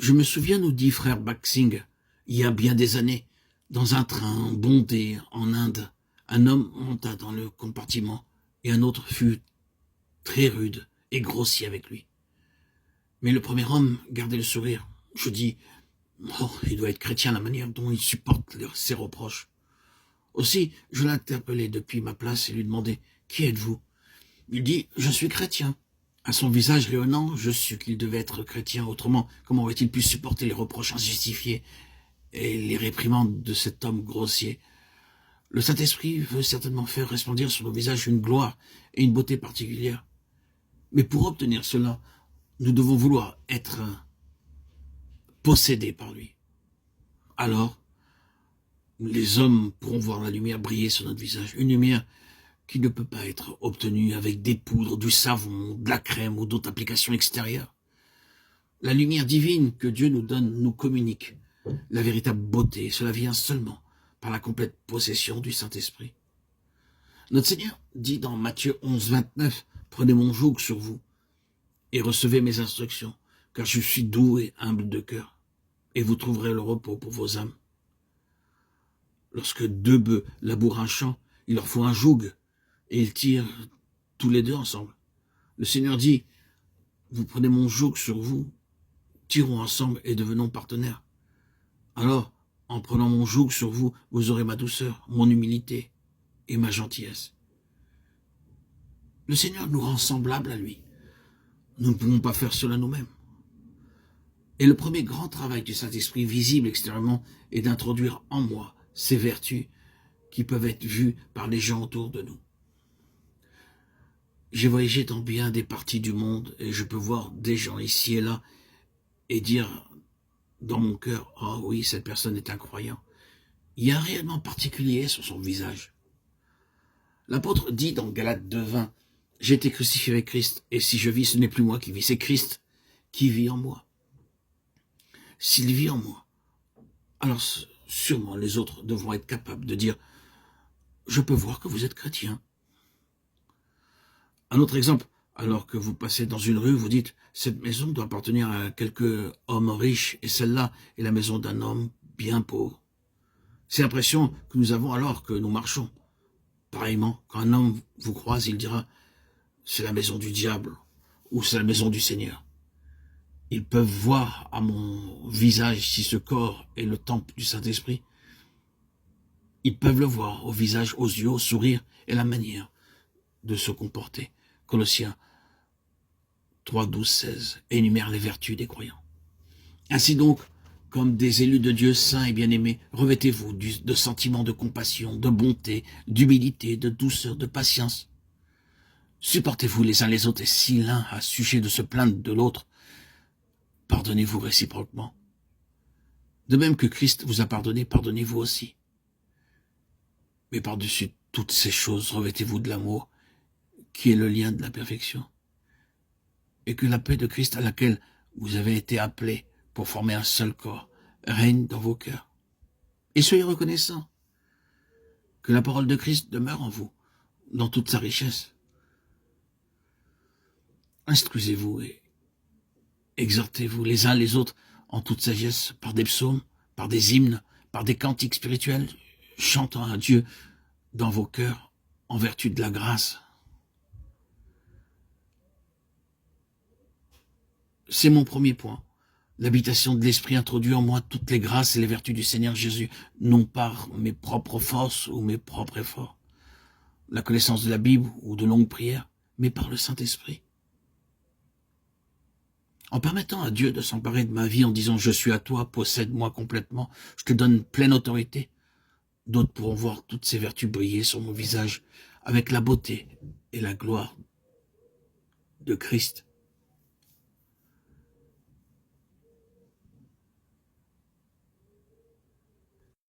Je me souviens, nous dit frère Baksing, il y a bien des années, dans un train bondé en Inde, un homme monta dans le compartiment et un autre fut très rude et grossier avec lui. Mais le premier homme gardait le sourire. Je dis, oh, il doit être chrétien la manière dont il supporte ses reproches. Aussi, je l'interpellai depuis ma place et lui demandai, qui êtes-vous? Il dit, je suis chrétien. À son visage rayonnant, je sus qu'il devait être chrétien, autrement, comment aurait-il pu supporter les reproches injustifiés et les réprimandes de cet homme grossier? Le Saint-Esprit veut certainement faire resplendir sur nos visages une gloire et une beauté particulière. Mais pour obtenir cela, nous devons vouloir être possédés par lui. Alors, les hommes pourront voir la lumière briller sur notre visage, une lumière qui ne peut pas être obtenue avec des poudres, du savon, de la crème ou d'autres applications extérieures. La lumière divine que Dieu nous donne nous communique la véritable beauté. Cela vient seulement par la complète possession du Saint-Esprit. Notre Seigneur dit dans Matthieu 11, 29, « Prenez mon joug sur vous et recevez mes instructions, car je suis doux et humble de cœur, et vous trouverez le repos pour vos âmes. » Lorsque deux bœufs labourent un champ, il leur faut un joug, et ils tirent tous les deux ensemble. Le Seigneur dit, « Vous prenez mon joug sur vous, tirons ensemble et devenons partenaires. » Alors, en prenant mon joug sur vous, vous aurez ma douceur, mon humilité et ma gentillesse. Le Seigneur nous rend semblables à lui. Nous ne pouvons pas faire cela nous-mêmes. Et le premier grand travail du Saint-Esprit visible extérieurement est d'introduire en moi ces vertus qui peuvent être vues par les gens autour de nous. J'ai voyagé dans bien des parties du monde et je peux voir des gens ici et là et dire dans mon cœur, « Oh oui, cette personne est un croyant. » Il y a un rayonnement particulier sur son visage. L'apôtre dit dans Galates 2:20, « J'ai été crucifié avec Christ, et si je vis, ce n'est plus moi qui vis, c'est Christ qui vit en moi. » S'il vit en moi, alors sûrement les autres devront être capables de dire, « Je peux voir que vous êtes chrétien. » Un autre exemple, alors que vous passez dans une rue, vous dites, « Cette maison doit appartenir à quelques hommes riches, et celle-là est la maison d'un homme bien pauvre. » C'est l'impression que nous avons alors que nous marchons. Pareillement, quand un homme vous croise, il dira, « C'est la maison du diable, ou c'est la maison du Seigneur. » Ils peuvent voir à mon visage si ce corps est le temple du Saint-Esprit. Ils peuvent le voir au visage, aux yeux, au sourire et la manière de se comporter. Colossiens 3, 12, 16 énumère les vertus des croyants. Ainsi donc, comme des élus de Dieu saints et bien-aimés, revêtez-vous de sentiments de compassion, de bonté, d'humilité, de douceur, de patience. Supportez-vous les uns les autres, et si l'un a sujet de se plaindre de l'autre, pardonnez-vous réciproquement. De même que Christ vous a pardonné, pardonnez-vous aussi. Mais par-dessus toutes ces choses, revêtez-vous de l'amour, qui est le lien de la perfection. Et que la paix de Christ à laquelle vous avez été appelés pour former un seul corps règne dans vos cœurs. Et soyez reconnaissants que la parole de Christ demeure en vous, dans toute sa richesse. Instruisez-vous et exhortez-vous les uns les autres en toute sagesse, par des psaumes, par des hymnes, par des cantiques spirituels, chantant à Dieu dans vos cœurs en vertu de la grâce. C'est mon premier point. L'habitation de l'Esprit introduit en moi toutes les grâces et les vertus du Seigneur Jésus, non par mes propres forces ou mes propres efforts, la connaissance de la Bible ou de longues prières, mais par le Saint-Esprit. En permettant à Dieu de s'emparer de ma vie en disant « Je suis à toi, possède-moi complètement, je te donne pleine autorité », d'autres pourront voir toutes ces vertus briller sur mon visage avec la beauté et la gloire de Christ.